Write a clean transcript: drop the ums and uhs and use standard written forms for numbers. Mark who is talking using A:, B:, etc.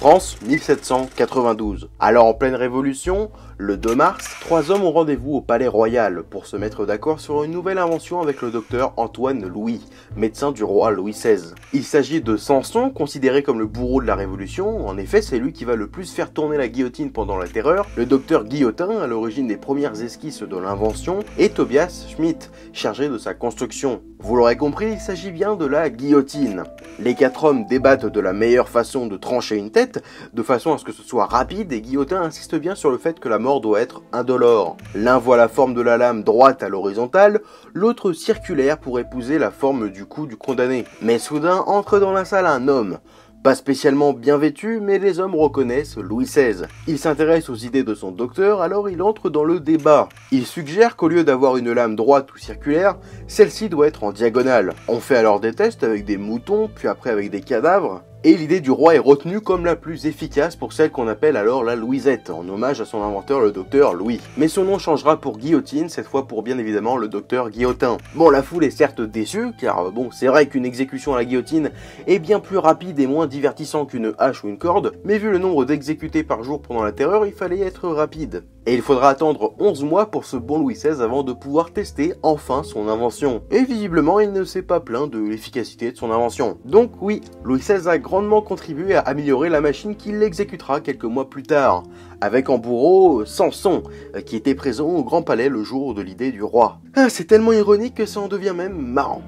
A: France, 1792. Alors en pleine révolution, le 2 mars, 3 hommes ont rendez-vous au Palais Royal pour se mettre d'accord sur une nouvelle invention avec le docteur Antoine Louis, médecin du roi Louis XVI. Il s'agit de Samson, considéré comme le bourreau de la Révolution. En effet, c'est lui qui va le plus faire tourner la guillotine pendant la Terreur, le docteur Guillotin, à l'origine des premières esquisses de l'invention, et Tobias Schmidt, chargé de sa construction. Vous l'aurez compris, il s'agit bien de la guillotine. Les 4 hommes débattent de la meilleure façon de trancher une tête, de façon à ce que ce soit rapide, et Guillotin insiste bien sur le fait que la mort doit être indolore. L'un voit la forme de la lame droite à l'horizontale, l'autre circulaire pour épouser la forme du cou du condamné. Mais soudain entre dans la salle un homme. Pas spécialement bien vêtu, mais les hommes reconnaissent Louis XVI. Il s'intéresse aux idées de son docteur, alors il entre dans le débat. Il suggère qu'au lieu d'avoir une lame droite ou circulaire, celle-ci doit être en diagonale. On fait alors des tests avec des moutons, puis après avec des cadavres. Et l'idée du roi est retenue comme la plus efficace pour celle qu'on appelle alors la Louisette, en hommage à son inventeur le docteur Louis. Mais son nom changera pour Guillotine, cette fois pour bien évidemment le docteur Guillotin. Bon, la foule est certes déçue, car bon, c'est vrai qu'une exécution à la guillotine est bien plus rapide et moins divertissant qu'une hache ou une corde, mais vu le nombre d'exécutés par jour pendant la Terreur, il fallait être rapide. Et il faudra attendre 11 mois pour ce bon Louis XVI avant de pouvoir tester enfin son invention. Et visiblement, il ne s'est pas plaint de l'efficacité de son invention. Donc oui, Louis XVI a grandement contribué à améliorer la machine qui l'exécutera quelques mois plus tard, avec en bourreau Samson, qui était présent au Grand Palais le jour de l'idée du roi. Ah, c'est tellement ironique que ça en devient même marrant.